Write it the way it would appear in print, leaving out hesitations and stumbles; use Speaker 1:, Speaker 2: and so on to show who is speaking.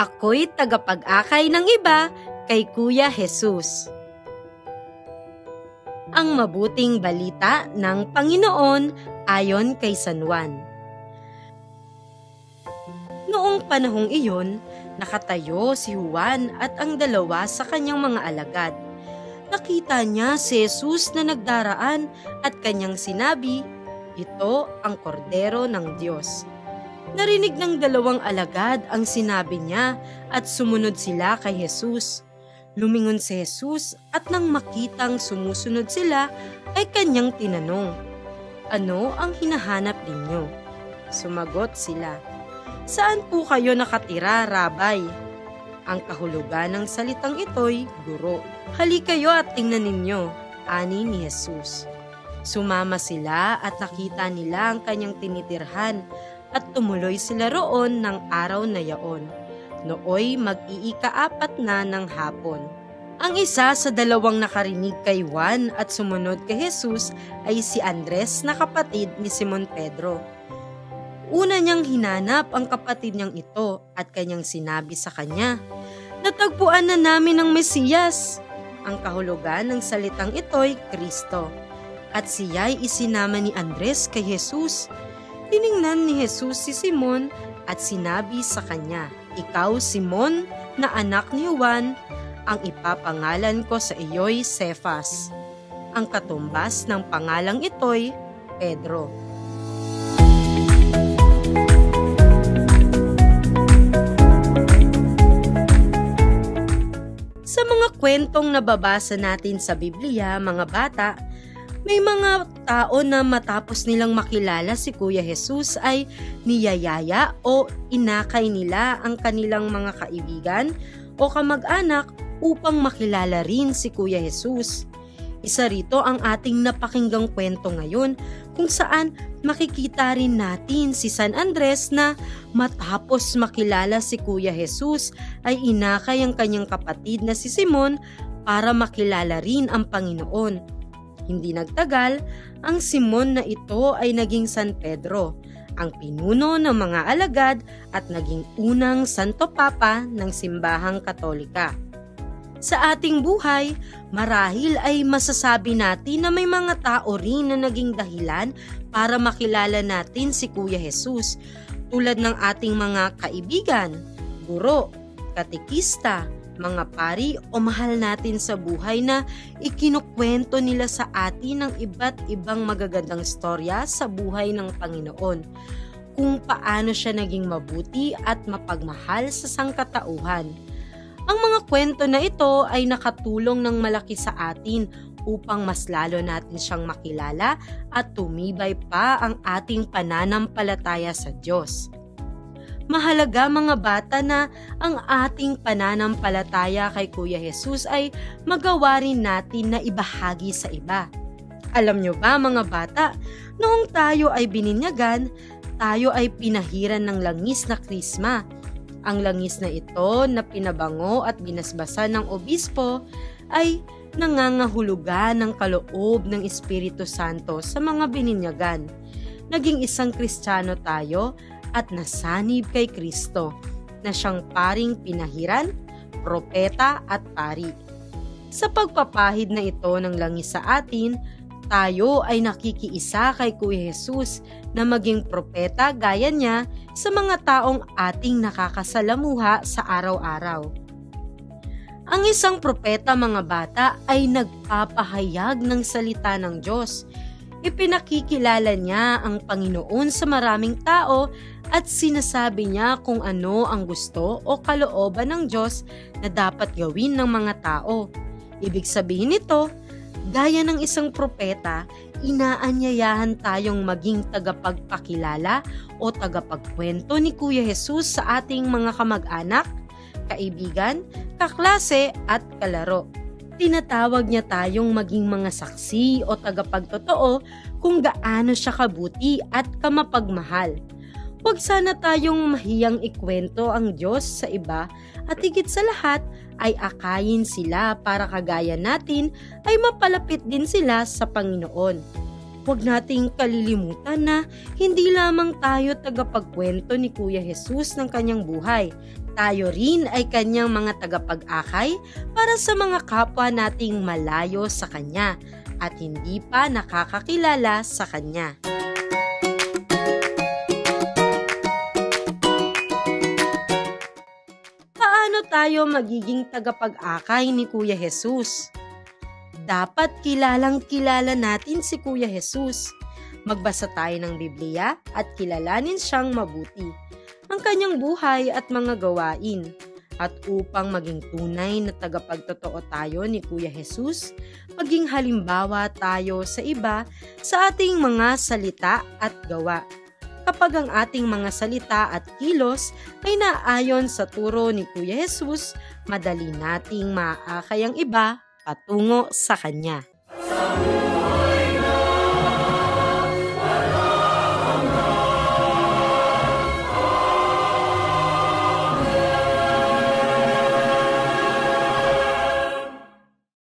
Speaker 1: Ako'y tagapag-akay ng iba kay Kuya Jesus. Ang mabuting balita ng Panginoon ayon kay San Juan. Noong panahong iyon, nakatayo si Juan at ang dalawa sa kanyang mga alagad. Nakita niya si Jesus na nagdaraan at kanyang sinabi, "Ito ang kordero ng Diyos." Narinig ng dalawang alagad ang sinabi niya at sumunod sila kay Jesus. Lumingon si Jesus at nang makitang sumusunod sila ay kanyang tinanong, "Ano ang hinahanap ninyo?" Sumagot sila, "Saan po kayo nakatira, Rabay?" Ang kahulugan ng salitang ito'y guro. "Halika kayo at tingnan ninyo," ani ni Jesus. Sumama sila at nakita nila ang kanyang tinitirhan at tumuloy sila roon ng araw na yaon. Nooy mag-iika-4 na ng hapon. Ang isa sa dalawang nakarinig kay Juan at sumunod kay Jesus ay si Andres na kapatid ni Simon Pedro. Una niyang hinanap ang kapatid niyang ito at kanyang sinabi sa kanya, "Natagpuan na namin ang Mesiyas." Ang kahulugan ng salitang ito'y Kristo. At siya'y isinama ni Andres kay Jesus. Tiningnan ni Jesus si Simon at sinabi sa kanya, "Ikaw, Simon, na anak ni Juan, ang ipapangalan ko sa iyo'y Cefas." Ang katumbas ng pangalang ito'y Pedro. Sa mga kwentong nababasa natin sa Biblia, mga bata, may mga tao na matapos nilang makilala si Kuya Jesus ay niyayaya o inakay nila ang kanilang mga kaibigan o kamag-anak upang makilala rin si Kuya Jesus. Isa rito ang ating napakinggang kwento ngayon kung saan makikita rin natin si San Andres na matapos makilala si Kuya Jesus ay inakay ang kanyang kapatid na si Simon para makilala rin ang Panginoon. Hindi nagtagal, ang Simon na ito ay naging San Pedro, ang pinuno ng mga alagad at naging unang Santo Papa ng Simbahang Katolika. Sa ating buhay, marahil ay masasabi natin na may mga tao rin na naging dahilan para makilala natin si Kuya Jesus, tulad ng ating mga kaibigan, guro, katekista, mga pari o mahal natin sa buhay na ikinukwento nila sa atin ng iba't ibang magagandang storya sa buhay ng Panginoon, kung paano siya naging mabuti at mapagmahal sa sangkatauhan. Ang mga kwento na ito ay nakatulong ng malaki sa atin upang mas lalo natin siyang makilala at tumibay pa ang ating pananampalataya sa Diyos. Mahalaga, mga bata, na ang ating pananampalataya kay Kuya Jesus ay magawa rin natin na ibahagi sa iba. Alam nyo ba, mga bata, noong tayo ay bininyagan, tayo ay pinahiran ng langis na krisma. Ang langis na ito na pinabango at binasbasan ng obispo ay nangangahulugan ng kaloob ng Espiritu Santo sa mga bininyagan. Naging isang Kristiyano tayo at nasanib kay Kristo na siyang paring pinahiran, propeta at pari. Sa pagpapahid na ito ng langis sa atin, tayo ay nakikiisa kay Kuya Jesus na maging propeta gaya niya sa mga taong ating nakakasalamuha sa araw-araw. Ang isang propeta, mga bata, ay nagpapahayag ng salita ng Diyos. Ipinakikilala niya ang Panginoon sa maraming tao at sinasabi niya kung ano ang gusto o kalooban ng Diyos na dapat gawin ng mga tao. Ibig sabihin nito, gaya ng isang propeta, inaanyayahan tayong maging tagapagpakilala o tagapagkwento ni Kuya Jesus sa ating mga kamag-anak, kaibigan, kaklase at kalaro. Tinatawag niya tayong maging mga saksi o tagapagtotoo kung gaano siya kabuti at kamapagmahal. Huwag sana tayong mahiyang ikwento ang Diyos sa iba at higit sa lahat ay akayin sila para kagaya natin ay mapalapit din sila sa Panginoon. Huwag nating kalilimutan na hindi lamang tayo tagapagkwento ni Kuya Jesus ng kanyang buhay. Tayo rin ay kanyang mga tagapag-akay para sa mga kapwa nating malayo sa kanya at hindi pa nakakakilala sa kanya. Paano tayo magiging tagapag-akay ni Kuya Jesus? Dapat kilalang-kilala natin si Kuya Jesus. Magbasa tayo ng Biblia at kilalanin siyang mabuti, ang kanyang buhay at mga gawain. At upang maging tunay na tagapagtotoo tayo ni Kuya Jesus, maging halimbawa tayo sa iba sa ating mga salita at gawa. Kapag ang ating mga salita at kilos ay naayon sa turo ni Kuya Jesus, madali nating maaakay ang iba patungo sa Kanya.